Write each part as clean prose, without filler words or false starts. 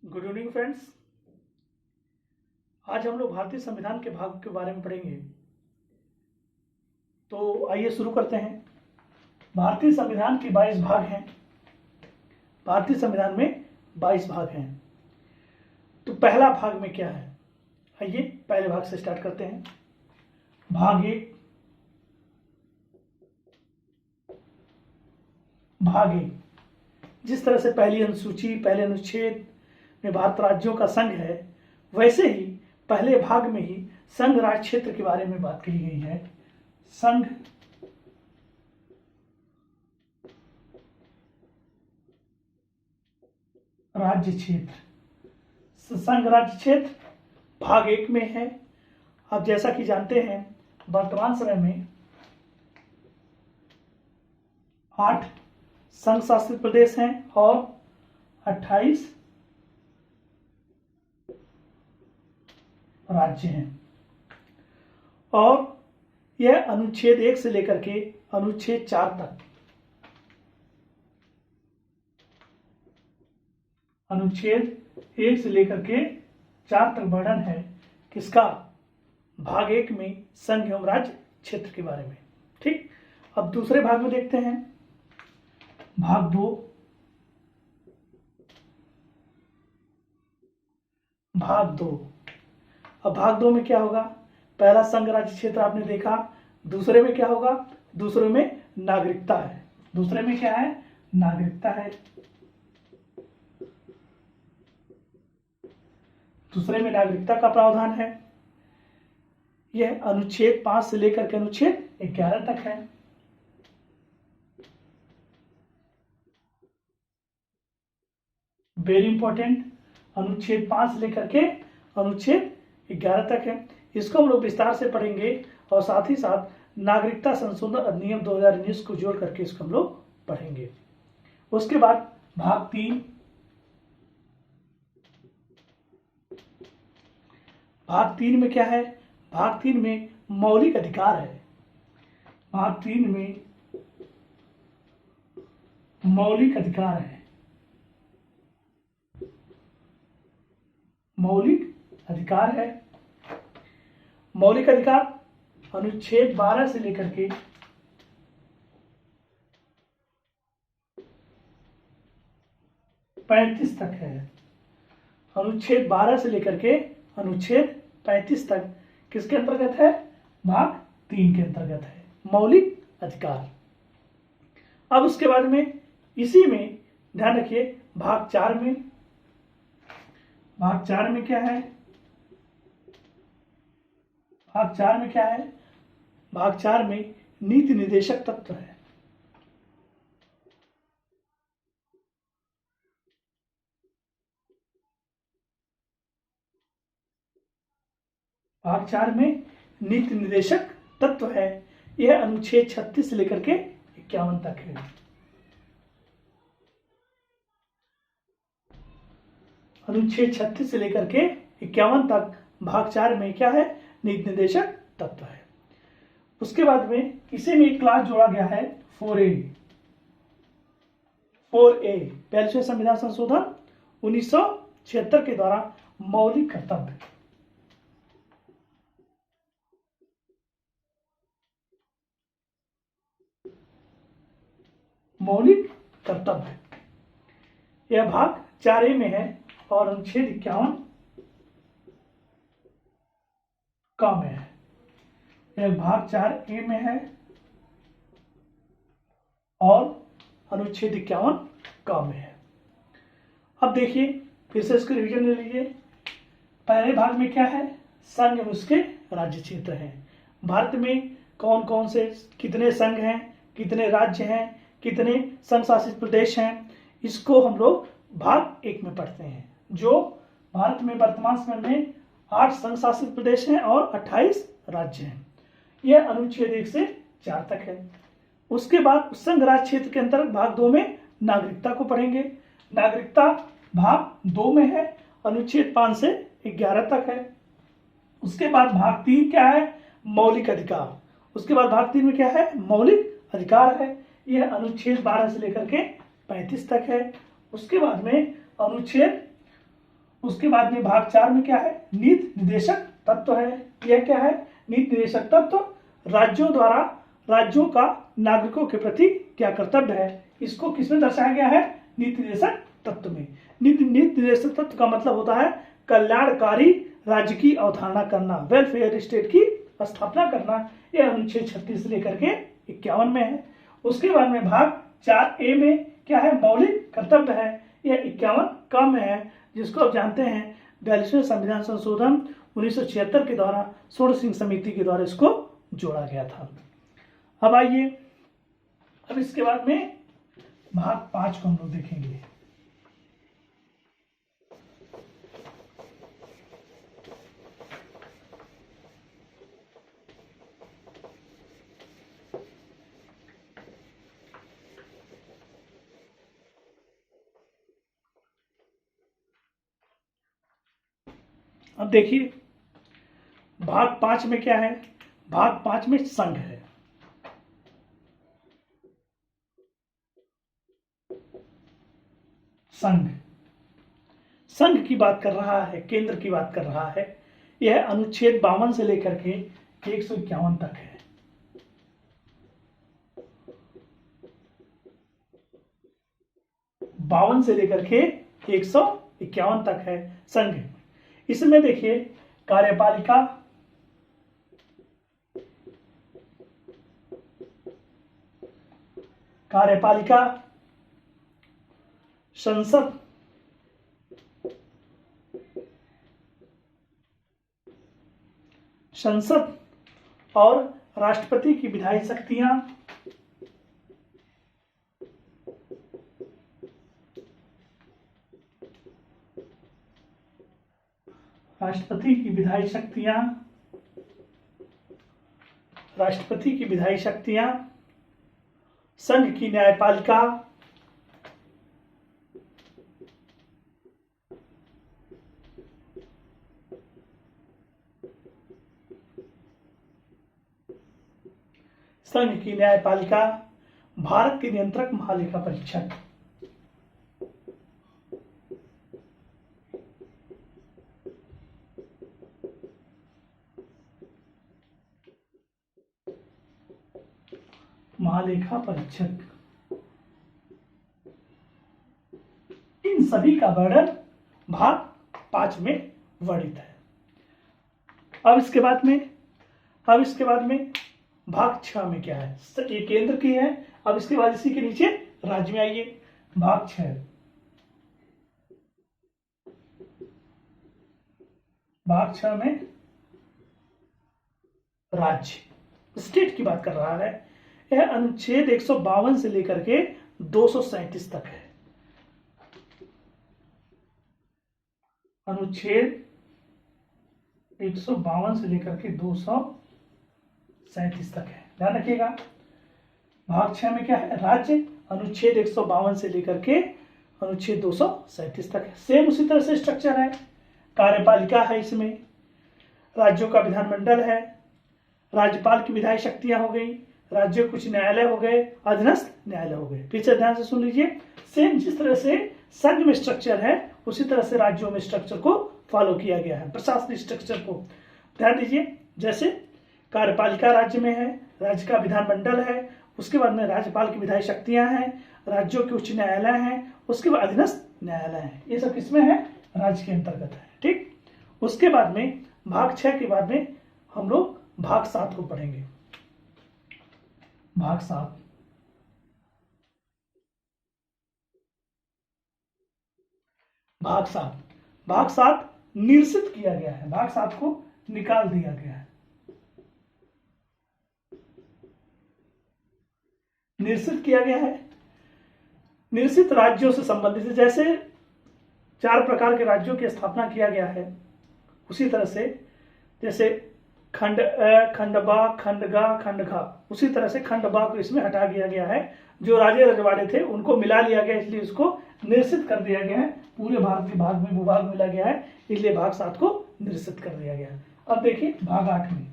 Good evening friends. आज हम लोग भारतीय संविधान के भाग के बारे में पढ़ेंगे। तो आइए शुरू करते हैं। भारतीय संविधान के 22 भाग हैं। भारतीय संविधान में 22 भाग हैं। तो पहला भाग में क्या है, आइए पहले भाग से स्टार्ट करते हैं। भाग एक। भाग एक, जिस तरह से पहली अनुसूची पहले अनुच्छेद में भारत राज्यों का संघ है, वैसे ही पहले भाग में ही संघ राज्य क्षेत्र के बारे में बात कही गई है। संघ राज्य क्षेत्र, संघ राज्य क्षेत्र भाग एक में है। अब जैसा कि जानते हैं, वर्तमान समय में 8 संघ शासित प्रदेश हैं और 28 राज्य हैं। और यह अनुच्छेद 1 से लेकर के अनुच्छेद 4 तक, अनुच्छेद 1 से लेकर के 4 तक वर्णन है किसका, भाग 1 में संघ एवं राज्य क्षेत्र के बारे में। ठीक, अब दूसरे भाग में देखते हैं। भाग 2। भाग 2, अब भाग 2 में क्या होगा, पहला संघ राज्य क्षेत्र आपने देखा, दूसरे में क्या होगा, दूसरे में नागरिकता है। दूसरे में क्या है, नागरिकता है। दूसरे में नागरिकता का प्रावधान है। यह अनुच्छेद 5 से लेकर के अनुच्छेद 11 तक है। वेरी इंपॉर्टेंट, अनुच्छेद 5 से लेकर के अनुच्छेद 11 तक है। इसको हम लोग विस्तार से पढ़ेंगे और साथ ही साथ नागरिकता संशोधन अधिनियम 2019 को जोड़ करके इसको हम लोग पढ़ेंगे। उसके बाद भाग 3। भाग 3 में क्या है, भाग 3 में मौलिक अधिकार है। भाग 3 में मौलिक अधिकार है। मौलिक अधिकार है। मौलिक अधिकार अनुच्छेद 12 से लेकर के 35 तक है। अनुच्छेद 12 से लेकर के अनुच्छेद 35 तक किसके अंतर्गत है, भाग 3 के अंतर्गत है, मौलिक अधिकार। अब उसके बाद में इसी में ध्यान रखिए, भाग 4 में, भाग 4 में क्या है, भाग 4 में क्या है, भाग 4 में नीति निर्देशक तत्व है। भाग 4 में नीति निर्देशक तत्व है। यह अनुच्छेद 36 से लेकर के 51 तक है। अनुच्छेद 36 से लेकर के 51 तक भाग 4 में क्या है, नीति निर्देशक तत्व है। उसके बाद में इसी में एक क्लास जोड़ा गया है 4A। 4A 42वें संविधान संशोधन 1976 के द्वारा मौलिक कर्तव्य। मौलिक कर्तव्य यह भाग 4A में है और अनुच्छेद 51 का में है। यह भाग 4A में है और अनुच्छेद 51 का में है। अब देखिए, फिर से इसको रिवीजन ले लीजिए। पहले भाग में क्या है, संघ एवं उसके राज्य क्षेत्र हैं। भारत में कौन कौन से कितने संघ हैं, कितने राज्य हैं, कितने संघ शासित प्रदेश हैं, इसको हम लोग भाग 1 में पढ़ते हैं। जो भारत में वर्तमान समय में 8 संघ शासित प्रदेश हैं और 28 राज्य हैं। यह अनुच्छेद 1 से 4 तक है। उसके बाद संघ राज्य क्षेत्र के अंतर्गत भाग 2 में नागरिकता को पढ़ेंगे। नागरिकता भाग 2 में है, अनुच्छेद 5 से 11 तक है। उसके बाद भाग 3 क्या है, मौलिक अधिकार। उसके बाद भाग 3 में क्या है, मौलिक अधिकार है। यह अनुच्छेद 12 से लेकर के 35 तक है। उसके बाद में अनुच्छेद उसके बाद में भाग 4 में क्या है, नीति निर्देशक तत्व है। यह क्या है, नीति निर्देशक तत्व राज्यों द्वारा राज्यों का नागरिकों के प्रति क्या कर्तव्य है, इसको किसमें दर्शाया गया है, नीति निर्देशक तत्व में। नीति निर्देशक तत्व का मतलब होता है कल्याणकारी राज्य की अवधारणा करना, वेलफेयर स्टेट की स्थापना करना। यह अनुच्छेद 36 से लेकर के 51 में है। उसके बाद में भाग 4A में क्या है, मौलिक कर्तव्य है। यह 51 क में है, जिसको आप जानते हैं 42वें संविधान संशोधन 1976 के द्वारा सोड सिंह समिति के द्वारा इसको जोड़ा गया था। अब आइए, अब इसके बाद में भाग 5 को हम लोग देखेंगे। अब देखिए भाग 5 में क्या है, भाग 5 में संघ है। संघ, संघ की बात कर रहा है, केंद्र की बात कर रहा है। यह अनुच्छेद 52 से लेकर के 151 तक है। बावन से लेकर के 151 तक है संघ। इसमें देखिए कार्यपालिका, कार्यपालिका, संसद, संसद और राष्ट्रपति की विधायी शक्तियां, राष्ट्रपति की विधायी शक्तियां, राष्ट्रपति की विधायी शक्तियां, संघ की न्यायपालिका, संघ की न्यायपालिका, भारत के नियंत्रक महालेखा परीक्षक, महालेखा परीक्षक, इन सभी का वर्णन भाग 5 में वर्णित है। अब इसके बाद में भाग 6 में क्या है, ये केंद्र की है। अब इसके बाद इसी के नीचे राज्य में आइए, भाग 6, भाग 6 में राज्य, स्टेट की बात कर रहा है। यह अनुच्छेद 152 से लेकर के 237 तक है। अनुच्छेद 152 से लेकर के 237 तक है, ध्यान रखिएगा। भाग 6 में क्या है, राज्य, अनुच्छेद 152 से लेकर के अनुच्छेद 237 तक है। सेम उसी तरह से स्ट्रक्चर है। कार्यपालिका है, इसमें राज्यों का विधानमंडल है, राज्यपाल की विधायी शक्तियां हो गई, राज्य कुछ न्यायालय हो गए, अधीनस्थ न्यायालय हो गए। पीछे ध्यान से सुन लीजिए, सेम जिस तरह से संघ में स्ट्रक्चर है उसी तरह से राज्यों में स्ट्रक्चर को फॉलो किया गया है, प्रशासनिक स्ट्रक्चर को। ध्यान दीजिए, जैसे कार्यपालिका राज्य में है, राज्य का विधानमंडल है, उसके बाद में राज्यपाल की विधायी शक्तियां हैं, राज्यों के उच्च न्यायालय हैं, उसके बाद अधीनस्थ न्यायालय है। ये सब किसमें है, राज्य के अंतर्गत है। ठीक, उसके बाद में भाग 6 के बाद में हम लोग भाग 7 को पढ़ेंगे। भाग 7, भाग 7, भाग 7 निरसित किया गया है, भाग 7 को निकाल दिया गया है। निरसित किया गया है। निरसित राज्यों से संबंधित, जैसे 4 प्रकार के राज्यों की स्थापना किया गया है, उसी तरह से जैसे खंड अ, खंड बा, खंड गा, खंड घा, उसी तरह से खंड बा को इसमें हटा दिया गया है। जो राजे रजवाड़े थे उनको मिला लिया गया, इसलिए उसको निरसित कर दिया गया है। पूरे भारत के भाग में भूभाग मिला गया है, इसलिए भाग 7 को निरसित कर दिया गया है। अब देखिए भाग 8 में,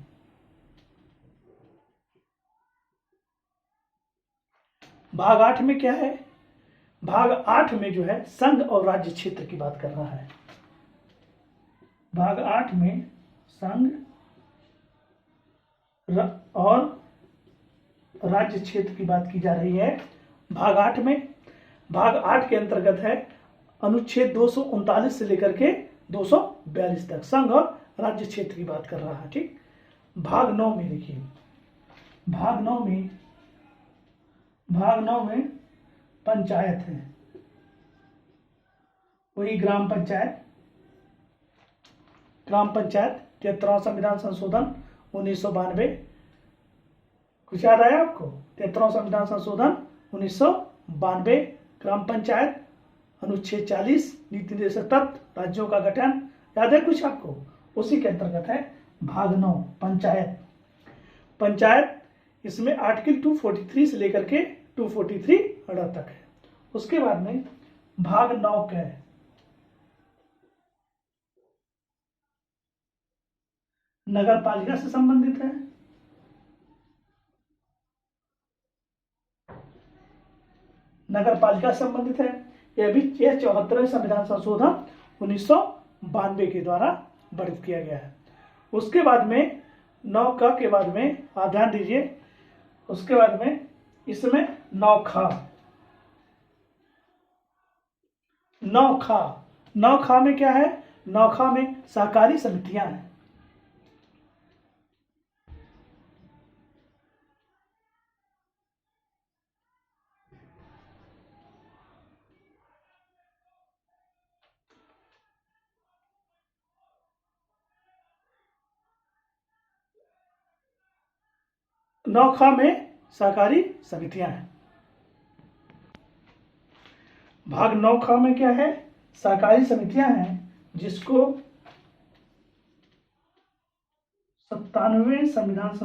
भाग 8 में क्या है, भाग 8 में जो है संघ और राज्य क्षेत्र की बात कर रहा है। भाग 8 में संघ और राज्य क्षेत्र की बात की जा रही है। भाग 8 में, भाग 8 के अंतर्गत है अनुच्छेद 239 से लेकर के 242 तक संघ और राज्य क्षेत्र की बात कर रहा है। ठीक, भाग 9 में देखिए, भाग 9 में पंचायत है, वही ग्राम पंचायत 73वां संविधान संशोधन 1992। कुछ याद आया आपको? 73वां संविधान संशोधन 1992, ग्राम पंचायत, अनुच्छेद 40 नीति निर्देशक तत्व, राज्यों का गठन, याद है कुछ आपको? उसी के अंतर्गत है भाग 9 पंचायत। इसमें आर्टिकल 243 से लेकर के 243 तक है। उसके बाद में भाग 9 क्या है? नगर पालिका से संबंधित है। नगर पालिका से संबंधित है। यह भी 74वें संविधान संशोधन 1992 के द्वारा वर्णित किया गया है। उसके बाद में 9 का के बाद में आप ध्यान दीजिए, उसके बाद में इसमें 9 खा में क्या है? 9 खा में सहकारी समितियां हैं। नौखा में सहकारी समितियां हैं। भाग 9 ख में क्या है? सहकारी समितियां हैं, जिसको 97वें संविधान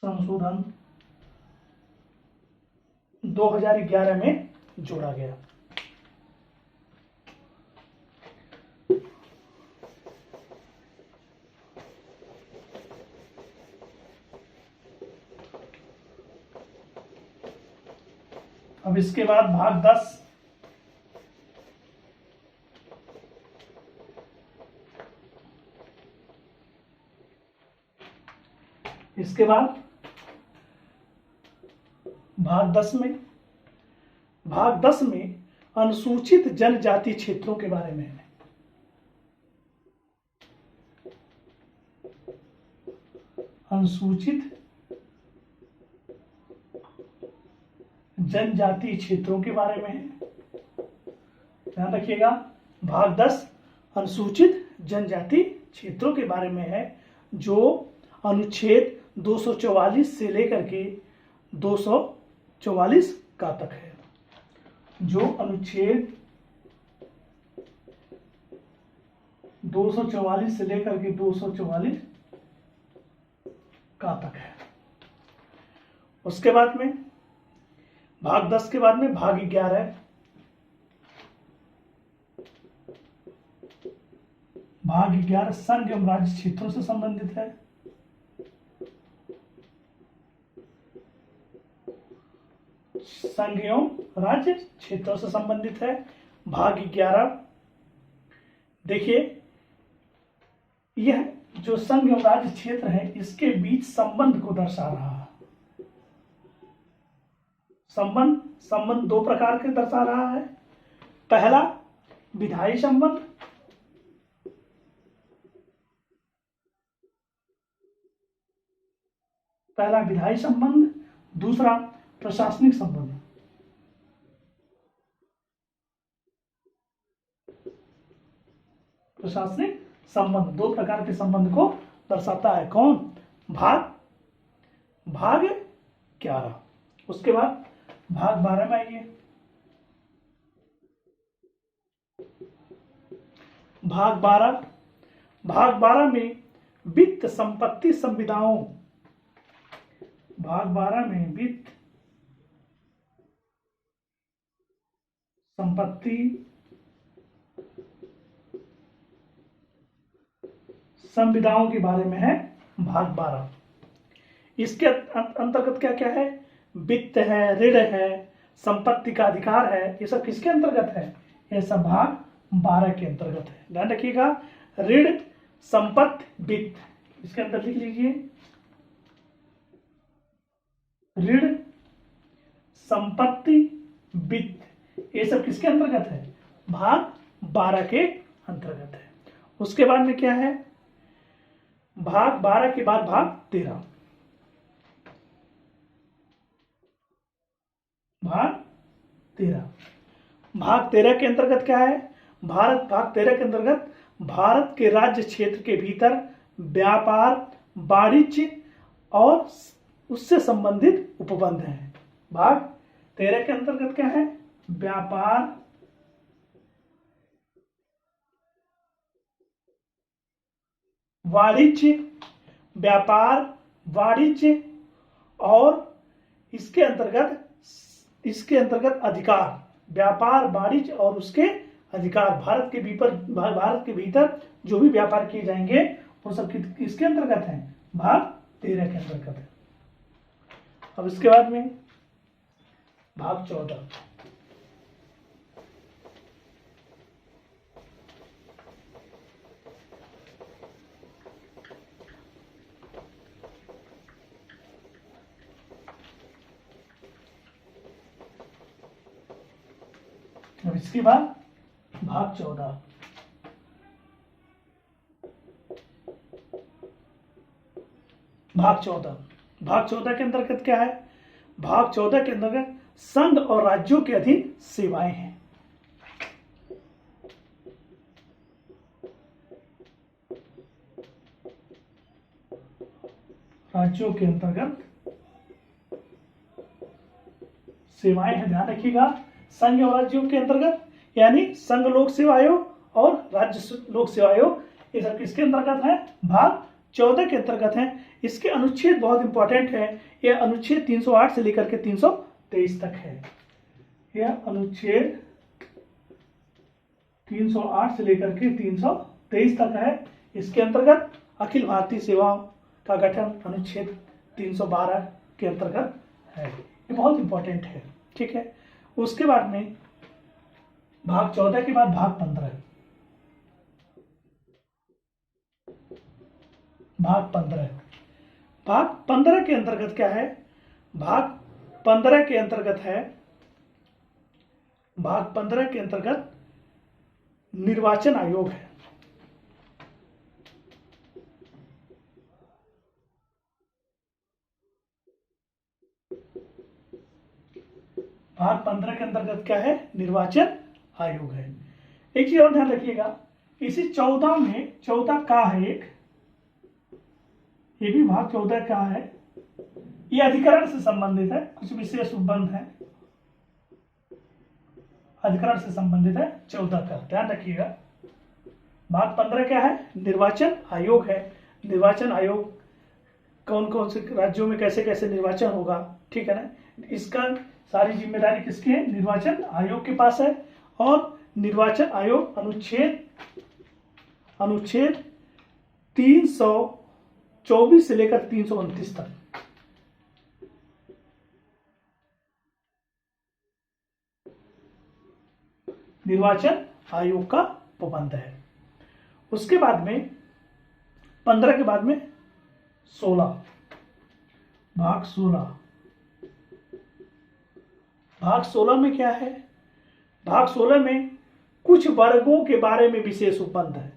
संशोधन 2011 में जोड़ा गया। अब इसके बाद भाग 10, इसके बाद भाग 10 में अनुसूचित जनजाति क्षेत्रों के बारे में है। अनुसूचित जनजाति क्षेत्रों के बारे में है, ध्यान रखिएगा। भाग 10 अनुसूचित जनजाति क्षेत्रों के बारे में है, जो अनुच्छेद 244 से लेकर के 244 का तक है। जो अनुच्छेद 244 से लेकर के 244 का तक है। उसके बाद में भाग 10 के बाद में भाग 11, भाग 11 संघ एवं राज्य क्षेत्रों से संबंधित है। संघ एवं राज्य क्षेत्रों से संबंधित है भाग 11। देखिए, यह जो संघ एवं राज्य क्षेत्र है, इसके बीच संबंध को दर्शा रहा है। संबंध दो प्रकार के दर्शा रहा है। पहला विधायी संबंध, दूसरा प्रशासनिक संबंध। प्रशासनिक संबंध दो प्रकार के संबंध को दर्शाता है। कौन? भाग 11। उसके बाद भाग 12 में आइए। भाग 12 में वित्त संपत्ति संविदाओं, भाग 12 में वित्त संपत्ति संविदाओं के बारे में है भाग 12। इसके अंतर्गत क्या क्या है? वित्त है, ऋण है, संपत्ति का अधिकार है, ये सब किसके अंतर्गत है? ये सब भाग 12 के अंतर्गत है। ध्यान रखिएगा, ऋण, संपत्ति, वित्त, इसके अंदर लिख लीजिए, ऋण, संपत्ति, वित्त, ये सब किसके अंतर्गत है? भाग 12 के अंतर्गत है। उसके बाद में क्या है? भाग 12 के बाद भाग 13, भाग 13, भाग 13 के अंतर्गत क्या है? भाग 13 के अंतर्गत भारत के राज्य क्षेत्र के भीतर व्यापार, वाणिज्य और उससे संबंधित उपबंध हैं। भाग 13 के अंतर्गत क्या है? व्यापार, वाणिज्य, व्यापार, वाणिज्य और इसके अंतर्गत अधिकार, व्यापार, वाणिज्य और उसके अधिकार, भारत के भीतर जो भी व्यापार किए जाएंगे वो सब किसके अंतर्गत है? भाग 13 के अंतर्गत है। अब इसके बाद में भाग 14, अब इसके बाद भाग 14, भाग 14 के अंतर्गत क्या है? भाग 14 के अंतर्गत संघ और राज्यों के अधीन सेवाएं हैं। राज्यों के अंतर्गत सेवाएं हैं। ध्यान रखिएगा, संघ और राज्यों के अंतर्गत यानी संघ लोक सेवा आयोग और राज्य लोक सेवा आयोग, ये सब किसके अंतर्गत है? भाग 14 के अंतर्गत है। इसके अनुच्छेद बहुत इंपॉर्टेंट है, यह अनुच्छेद 308 से लेकर के 323 तक है। यह अनुच्छेद 308 से लेकर के 323 तक है। इसके अंतर्गत अखिल भारतीय सेवाओं का गठन अनुच्छेद 312 के अंतर्गत है। ये बहुत इंपॉर्टेंट है, ठीक है। उसके बाद में भाग 14 के बाद भाग 15, भाग 15 के अंतर्गत क्या है? भाग 15 के अंतर्गत है, भाग 15 के अंतर्गत निर्वाचन आयोग है। भाग 15 के अंतर्गत क्या है? निर्वाचन आयोग है। एक चीज और ध्यान रखिएगा, इसी 14 में 14 का है एक, ये भी भाग 14 का है, ये अधिकरण से संबंधित है, कुछ विशेष उपबंध है, अधिकरण से संबंधित है 14 का, ध्यान रखिएगा। भाग 15 क्या है? निर्वाचन आयोग है। निर्वाचन आयोग कौन कौन से राज्यों में कैसे कैसे निर्वाचन होगा, ठीक है ना, इसका सारी जिम्मेदारी किसकी है? निर्वाचन आयोग के पास है। और निर्वाचन आयोग अनुच्छेद 324 से लेकर 329 तक, निर्वाचन आयोग का प्रबंध है। उसके बाद में 15 के बाद में 16, भाग 16, भाग 16 में क्या है? भाग 16 में कुछ वर्गों के बारे में विशेष उपबंध है।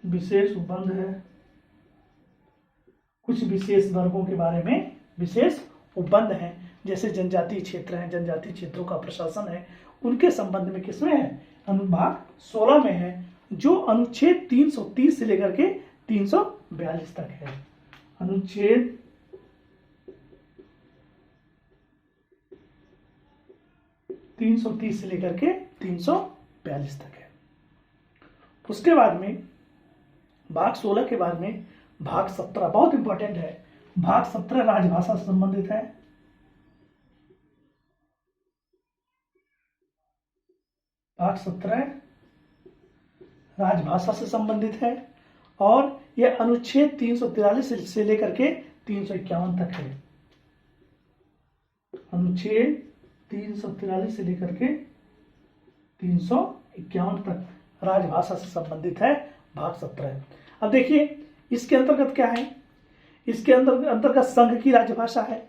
विशेष उपबंध है, कुछ विशेष वर्गों के बारे में विशेष उपबंध है, जैसे जनजातीय क्षेत्र है, जनजातीय क्षेत्रों का प्रशासन है, उनके संबंध में किसमें है? अनुभाग 16 में है, जो अनुच्छेद 330 से लेकर के 342 तक है। अनुच्छेद 330 से लेकर के 342 तक है। उसके बाद में भाग 16 के बाद में भाग 17 बहुत इंपॉर्टेंट है। भाग 17 राजभाषा से संबंधित है। भाग 17 राजभाषा से संबंधित है और यह अनुच्छेद 343 से लेकर के 351 तक है। अनुच्छेद 343 से लेकर के 351 तक राजभाषा से संबंधित है भाग 17। अब देखिए इसके अंतर्गत क्या है। इसके अंतर्गत संघ की राजभाषा है,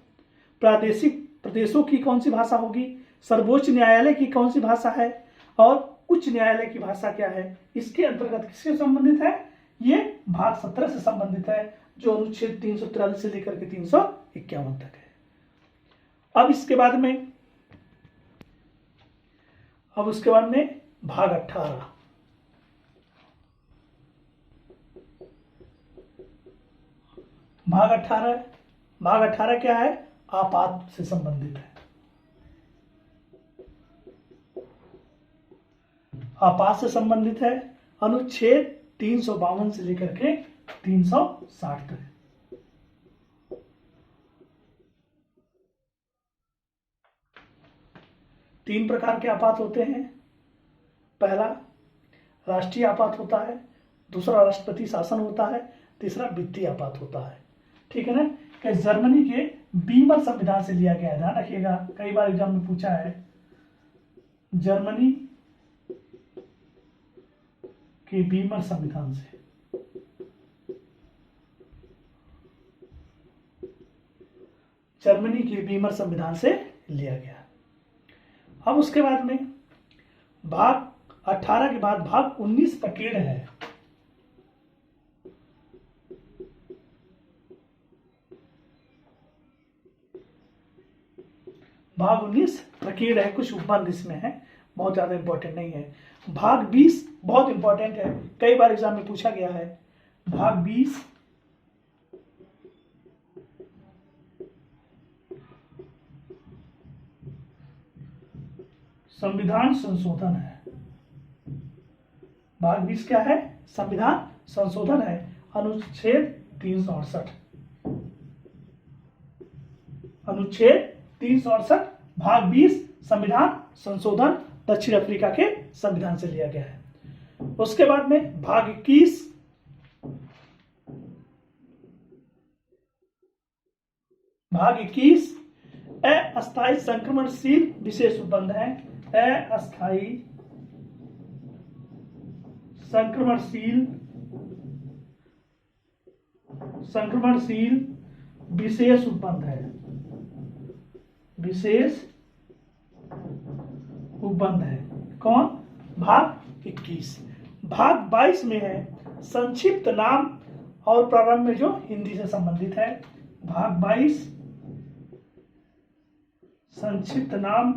प्रादेशिक प्रदेशों की कौन सी भाषा होगी, सर्वोच्च न्यायालय की कौन सी भाषा है और उच्च न्यायालय की भाषा क्या है। इसके अंतर्गत किससे संबंधित है, ये भाग 17 से संबंधित है जो अनुच्छेद 343 से लेकर के 351 तक है। अब उसके बाद में भाग 18। भाग 18 क्या है, आपात से संबंधित है। आपात से संबंधित है अनुच्छेद 352 से लेकर के 360 तक। तीन प्रकार के आपात होते हैं। पहला राष्ट्रीय आपात होता है, दूसरा राष्ट्रपति शासन होता है, तीसरा वित्तीय आपात होता है। ठीक है ना। कि जर्मनी के बीमर संविधान से लिया गया है, ध्यान रखिएगा, कई बार एग्जाम में पूछा है। जर्मनी के बीमर संविधान से, जर्मनी के बीमर संविधान से लिया गया। अब उसके बाद में भाग 18 के बाद भाग 19 प्रकीर्ण है। भाग 19 प्रकीर्ण है, कुछ उपबंध इसमें है, बहुत ज्यादा इंपॉर्टेंट नहीं है। भाग 20 बहुत इंपॉर्टेंट है, कई बार एग्जाम में पूछा गया है। भाग 20 संविधान संशोधन है। भाग 20 क्या है, संविधान संशोधन है। अनुच्छेद 368, अनुच्छेद 368 भाग 20 संविधान संशोधन दक्षिण अफ्रीका के संविधान से लिया गया है। उसके बाद में भाग 21 अस्थायी संक्रमणशील विशेष उपबंध है। अस्थायी संक्रमणशील विशेष उपबंध है, विशेष उपबंध है। कौन, भाग 21। भाग 22 में है संक्षिप्त नाम और प्रारंभ में जो हिंदी से संबंधित है। भाग 22 संक्षिप्त नाम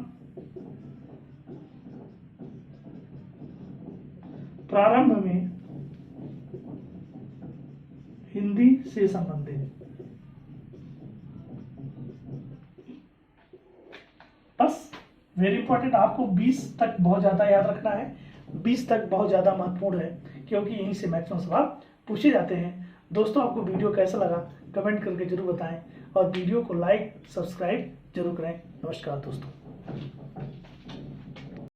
प्रारंभ में हिंदी से संबंधित। बस वेरी इंपॉर्टेंट, आपको 20 तक बहुत ज्यादा याद रखना है। 20 तक बहुत ज्यादा महत्वपूर्ण है क्योंकि यहीं से मैक्सिमम सवाल पूछे जाते हैं। दोस्तों आपको वीडियो कैसा लगा कमेंट करके जरूर बताएं और वीडियो को लाइक सब्सक्राइब जरूर करें। नमस्कार दोस्तों।